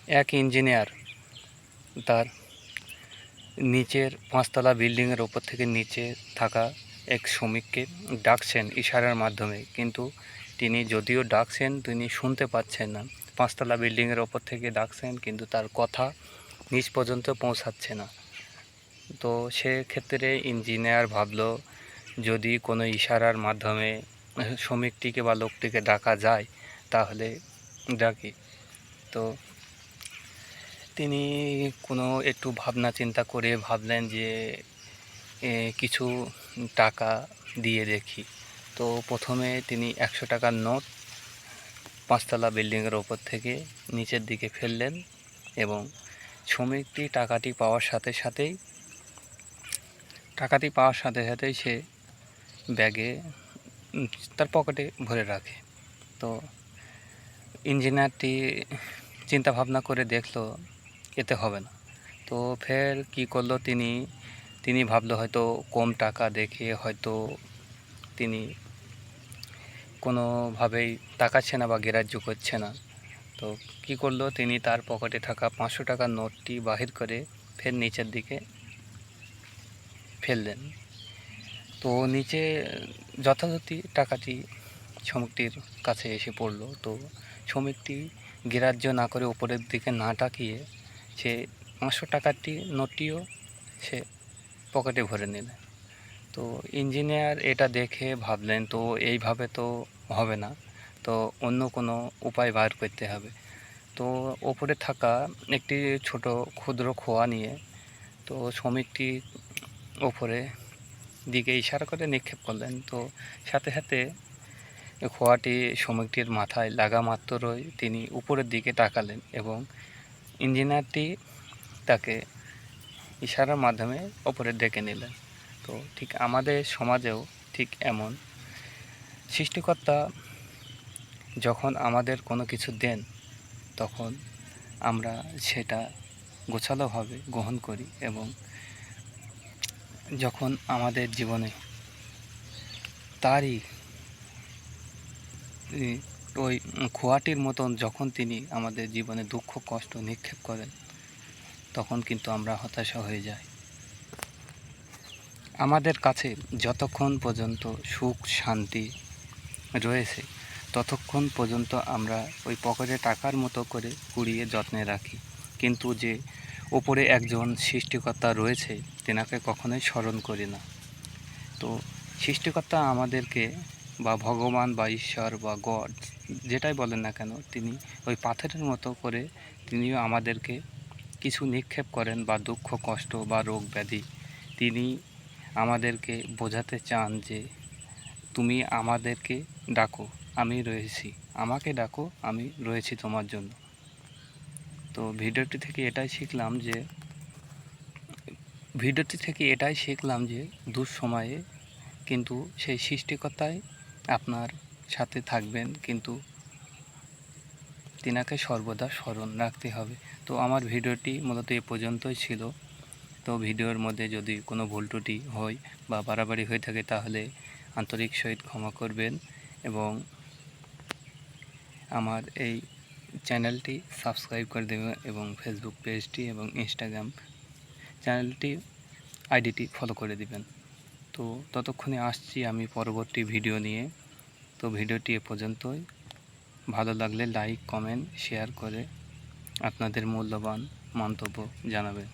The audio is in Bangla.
এক ইঞ্জিনিয়ার তার নিচের ৫তলা বিল্ডিংয়ের ওপর থেকে নিচে থাকা এক শ্রমিককে ডাকছেন ইশারার মাধ্যমে, কিন্তু তিনি যদিও ডাকছেন তিনি শুনতে পাচ্ছেন না। ৫তলা বিল্ডিংয়ের ওপর থেকে ডাকছেন কিন্তু তার কথা নিচ পর্যন্ত পৌঁছাচ্ছে না। তো সেক্ষেত্রে ইঞ্জিনিয়ার ভাবলো যদি কোনো ইশারার মাধ্যমে শ্রমিকটিকে বা লোকটিকে ডাকা যায় তাহলে ডাকি। তো তিনি কোনো একটু ভাবনা চিন্তা করে ভাবলেন যে কিছু টাকা দিয়ে দেখি। তো প্রথমে তিনি ১০০ টাকার নোট ৫তলা বিল্ডিংয়ের ওপর থেকে নিচের দিকে ফেললেন এবং শ্রমিকটি টাকাটি পাওয়ার সাথে সাথেই সে ব্যাগে তার পকেটে ভরে রাখে। তো ইঞ্জিনিয়ারটি চিন্তা ভাবনা করে দেখলো এতে হবে না। তো ফের কী করলো, তিনি ভাবলো হয়তো কম টাকা দেখে হয়তো তিনি কোনোভাবেই তাকাচ্ছে না বা গ্রাহ্য করছে না। তো কী করলো, তিনি তার পকেটে থাকা ৫০০ টাকার নোটটি বাহির করে ফের নিচের দিকে ফেললেন। তো নিচে যথাযথই টাকাটি শ্রমিকটির কাছে এসে পড়ল। তো শ্রমিকটি গ্রাহ্য না করে উপরের দিকে না তাকিয়ে সে ৫০০ টাকারটি নোটটিও সে পকেটে ভরে নিলেন। তো ইঞ্জিনিয়ার এটা দেখে ভাবলেন তো এইভাবে তো হবে না, তো অন্য কোনো উপায় বার করতে হবে। তো ওপরে থাকা একটি ছোট ক্ষুদ্র খোয়া নিয়ে তো শ্রমিকটি ওপরে দিকে ইশারা করে নিক্ষেপ করলেন। তো সাথে খোয়াটি শ্রমিকটির মাথায় লাগা মাত্রই তিনি উপরের দিকে তাকালেন এবং ইঞ্জিনিয়ারটি তাকে ইশারার মাধ্যমে ওপরে ডেকে নিলেন। তো ঠিক আমাদের সমাজেও ঠিক এমন, সৃষ্টিকর্তা যখন আমাদের কোনো কিছু দেন তখন আমরা সেটা গোছালোভাবে গ্রহণ করি এবং যখন আমাদের জীবনে তারই ওই খোয়াটির মতন যখন তিনি আমাদের জীবনে দুঃখ কষ্ট নিক্ষেপ করেন তখন কিন্তু আমরা হতাশা হয়ে যাই। আমাদের কাছে যতক্ষণ পর্যন্ত সুখ শান্তি রয়েছে ততক্ষণ পর্যন্ত আমরা ওই পকেটে টাকার মতো করে কুড়িয়ে যত্নে রাখি, কিন্তু যে ওপরে একজন সৃষ্টিকর্তা রয়েছে তেনাকে কখনোই স্মরণ করি না। তো সৃষ্টিকর্তা আমাদেরকে বা ভগবান বা ঈশ্বর বা গড যেটাই বলেন না কেন, তিনি ওই পাথরের মতো করে তিনিও আমাদেরকে কিছু নিক্ষেপ করেন বা দুঃখ কষ্ট বা রোগ ব্যাধি তিনি আমাদেরকে বোঝাতে চান যে তুমি আমাদেরকে ডাকো, আমি রয়েছি, আমাকে ডাকো, আমি রয়েছি তোমার জন্য। তো ভিডিওটি থেকে এটাই শিখলাম যে দুঃসময়ে কিন্তু সেই সৃষ্টিকর্তাই আপনার সাথে থাকবেন, কিন্তু তিনাকে সর্বদা স্মরণ রাখতে হবে। তো আমার ভিডিওটি মূলত এ পর্যন্তই ছিল। তো ভিডিওর মধ্যে যদি কোনো ভুল ত্রুটি হয় বা বাড়াবাড়ি হয়ে থাকে তাহলে আন্তরিক সহিত ক্ষমা করবেন এবং আমার এই চ্যানেলটি সাবস্ক্রাইব করে দেবেন এবং ফেসবুক পেজটি এবং ইনস্টাগ্রাম চ্যানেলটি আইডিটি ফলো করে দিবেন। তো ততক্ষণে আসছি আমি পরবর্তী ভিডিও নিয়ে। তো ভিডিওটি এ পর্যন্তই। ভালো লাগলে লাইক কমেন্ট শেয়ার করে আপনাদের মূল্যবান মন্তব্য জানাবেন।